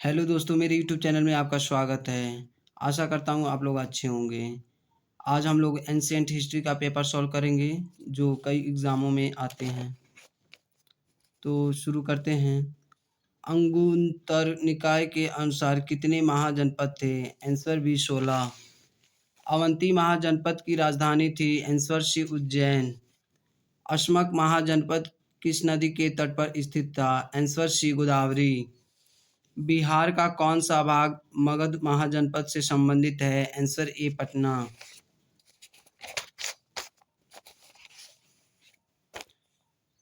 Hello दोस्तों, मेरे YouTube channel में आपका स्वागत है। आशा करता हूँ आप लोग अच्छे होंगे। आज हम लोग एंशिएंट हिस्ट्री का पेपर सॉल्व करेंगे जो कई एग्ज़ामों में आते हैं। तो शुरू करते हैं। अंगुत्तर निकाय के अनुसार कितने महाजनपद थे? Answer B 16। अवंती महाजनपद की राजधानी थी? Answer C Ujjain. अश्मक महाजनपद किस नदी के तट पर स्थित था? Answer C Godavari. बिहार का कौन सा भाग मगध महाजनपद से संबंधित है? Answer A Patna.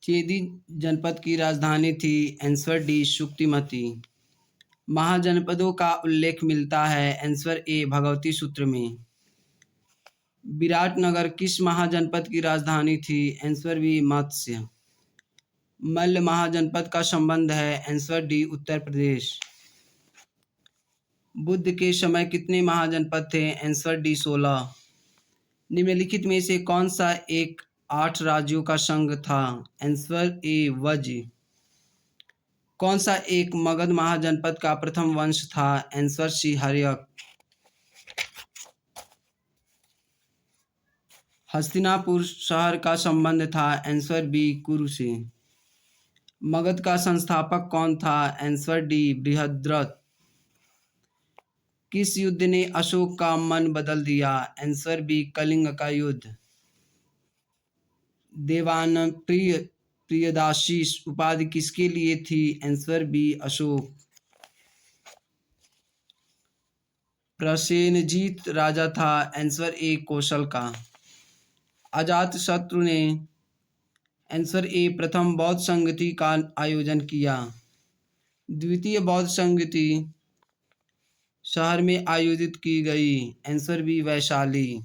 चेदी जनपद की राजधानी थी? Answer D Shuktimati. महाजनपदों का उल्लेख मिलता है? आंसर ए भगवती सूत्र में। विराटनगर किस महाजनपद की राजधानी थी? आंसर बी मत्स्य। मल्ल महाजनपद का संबंध है? Answer D Uttar Pradesh. बुद्ध के समय कितने महाजनपद थे? Answer D 16। निम्नलिखित में से कौन सा एक 8 राज्यों का संघ था? आंसर ए वज। कौन सा एक मगध महाजनपद का प्रथम वंश था? Answer C Haryanka. हस्तिनापुर शहर का संबंध था? आंसर बी कुरु से। मगध का संस्थापक कौन था? Answer D Brihadratha. किस युद्ध ने अशोक का मन बदल दिया? आंसर बी कलिंग का युद्ध। देवानप्रिय प्रियदासी उपाधि किसके लिए थी? Answer B Ashoka. प्रसेनजीत राजा था? आंसर ए कौशल का। अजातशत्रु ने आंसर ए प्रथम बौद्ध संगति का आयोजन किया? द्वितीय बौद्ध संगति शहर में आयोजित की गई? Answer B Vaishali.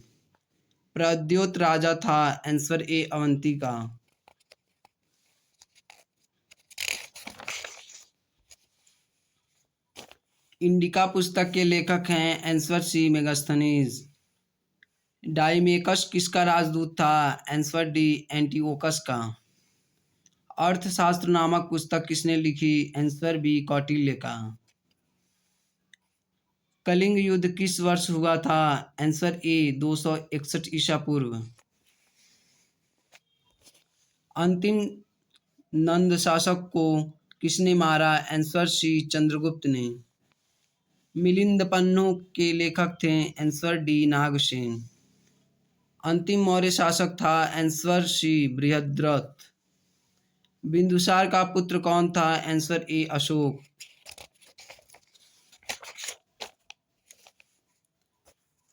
प्रद्योत राजा था? आंसर ए अवंती का। इंडिका पुस्तक के लेखक हैं? Answer C Megasthenes. डाइमेकस किसका राजदूत था? आंसर डी एंटिओकस का। अर्थशास्त्र नामक पुस्तक किसने लिखी? आंसर बी कौटिल्य का। कलिंग युद्ध किस वर्ष हुआ था? आंसर ए 261 ईसा पूर्व। अंतिम नंद शासक को किसने मारा? आंसर सी चंद्रगुप्त ने। मिलिंद पन्नों के लेखक थे? Answer D Nagasena. अंतिम मौर्य शासक था? Answer C Brihadratha. बिंदुसार का पुत्र कौन था? आंसर ए अशोक।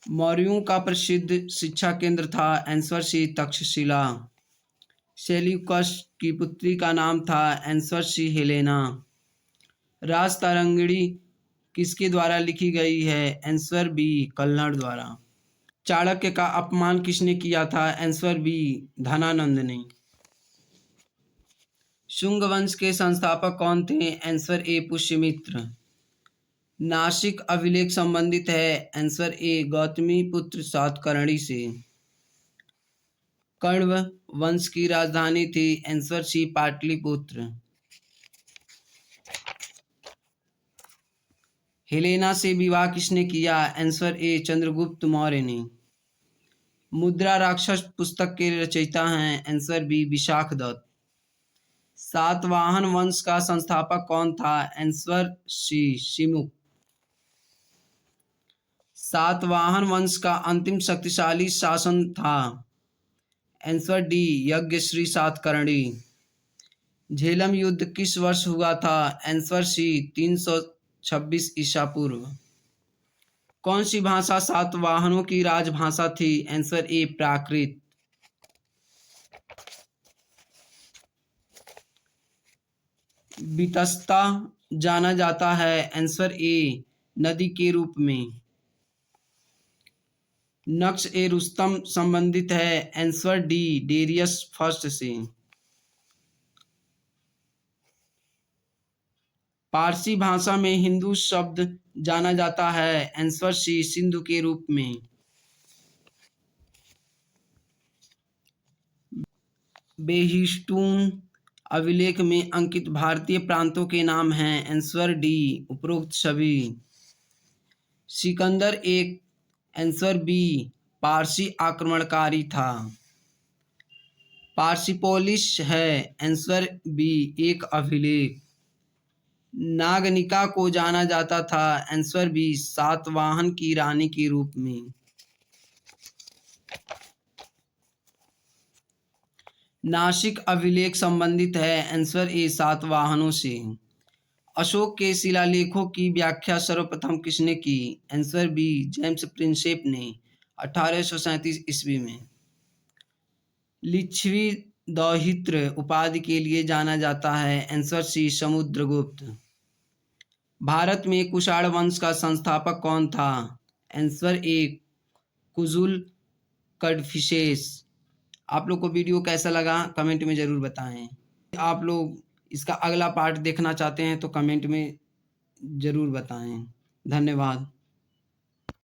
मौर्यों का प्रसिद्ध शिक्षा केंद्र था? Answer C Takshashila. सेल्यूकस की पुत्री का नाम था? Answer C Helena. राजतरंगिणी किसके द्वारा लिखी गई है? आंसर बी कल्हड़ द्वारा। चाणक्य का अपमान किसने किया था? आंसर बी धनानंद ने। शुंग वंश के संस्थापक कौन थे? Answer A Pushyamitra. नासिक अभिलेख संबंधित है? आंसर ए गौतमी पुत्र सातकर्णी से। कण्व वंश की राजधानी थी? Answer C Pataliputra. हेलेना से विवाह किसने किया? आंसर ए चंद्रगुप्त मौर्य ने। मुद्रा राक्षस पुस्तक के रचयिता हैं? Answer B Vishakhadatta. सातवाहन वंश का संस्थापक कौन था? Answer C Shimuk. सातवाहन वंश का अंतिम शक्तिशाली शासन था? Answer D Yajnashri Satakarni. झेलम युद्ध किस वर्ष हुआ था? आंसर सी 326 ईसा पूर्व। कौन सी भाषा सातवाहनों की राजभाषा थी? आंसर ए प्राकृत। वितस्ता जाना जाता है? आंसर ए नदी के रूप में। नक्श ए रुस्तम संबंधित है? आंसर डी डेरियस फर्स्ट से। पारसी भाषा में हिंदू शब्द जाना जाता है? आंसर सी सिंधु के रूप में। बेहिस्टून अभिलेख में अंकित भारतीय प्रांतों के नाम हैं। आंसर डी उपरोक्त सभी। सिकंदर एक। आंसर बी पारसी आक्रमणकारी था। पार्सिपोलिस है। आंसर बी एक अभिलेख। नागनिका को जाना जाता था। आंसर बी सातवाहन की रानी के रूप में। नासिक अभिलेख संबंधित है। आंसर ए सातवाहनों से। अशोक के शिलालेखों की व्याख्या सर्वप्रथम किसने की? आंसर बी जेम्स प्रिंसेप ने 1837 ईस्वी में। लिच्छवी दौहित्र उपाधि के लिए जाना जाता है। Answer C Samudragupta. भारत में कुषाण वंश का संस्थापक कौन था? Answer A Kujula Kadphises. आप लोग को वीडियो कैसा लगा कमेंट में ज़रूर बताएं। आप लोग इसका अगला पार्ट देखना चाहते हैं तो कमेंट में ज़रूर बताएं। धन्यवाद।